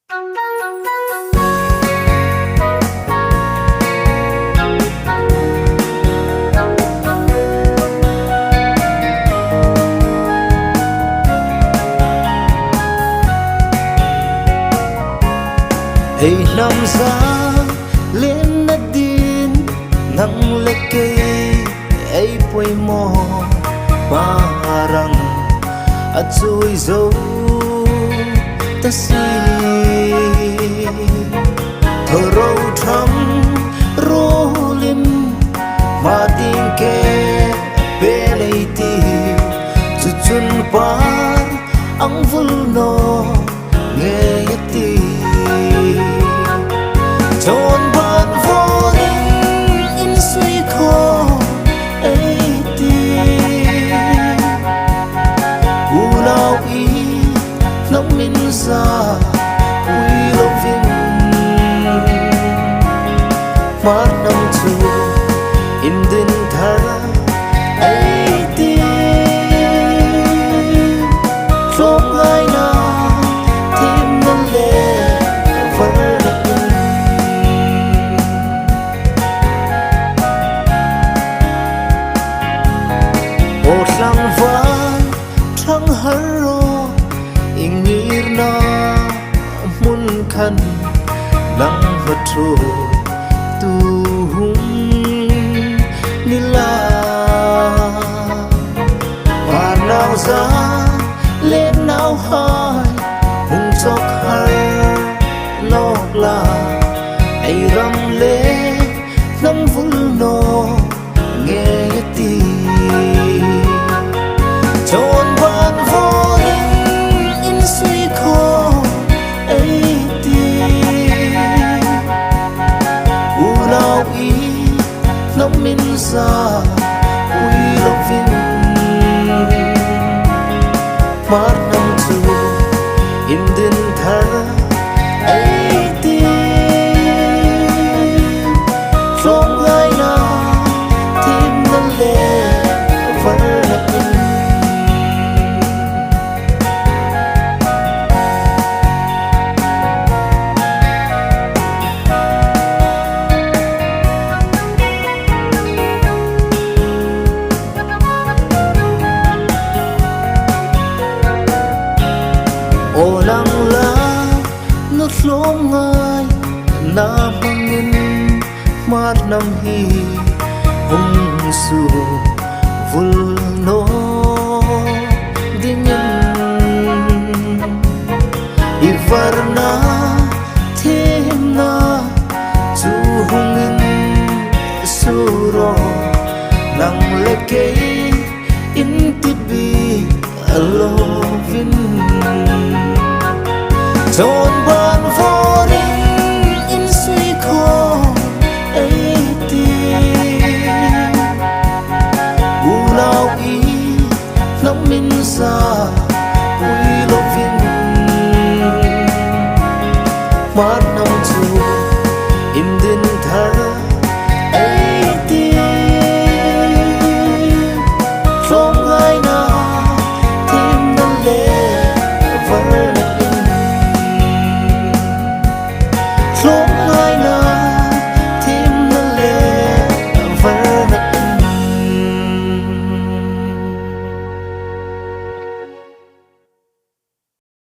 Hey nam giá lên nát din nang leke ay poy mo parang at suy zo ta si thoro thăm rolim ma tin ke belay ti chu chun par ang vulno nghe ti Chọn bạn vô in suy khô ấy đi u lao ý nắm min ra quy lâu vinh mát năm chùa in din thả ấy đi không ai nào thêm nên lệ vẫn lang van thang haro ingir na mun khan lang matro tu hum nila và nào ra lên nào hai hung chok hai lok la ai ram le nam vul no nghe ti Chọn bạn vô in suy khô ấy đi u lao ý nắm min ra quy lâu vinh mát năm chùa in din thả ấy đi không ai nào thêm nên lệ vẫn là in ô lăng lá nước lốm ngài na bangin mát năm hi hung su vul no dingin ivarna thêm na chu hungin suro nang leke in tibi alovin Chọn bạn vô in suy khô ấy đi u lao ý nắm min ra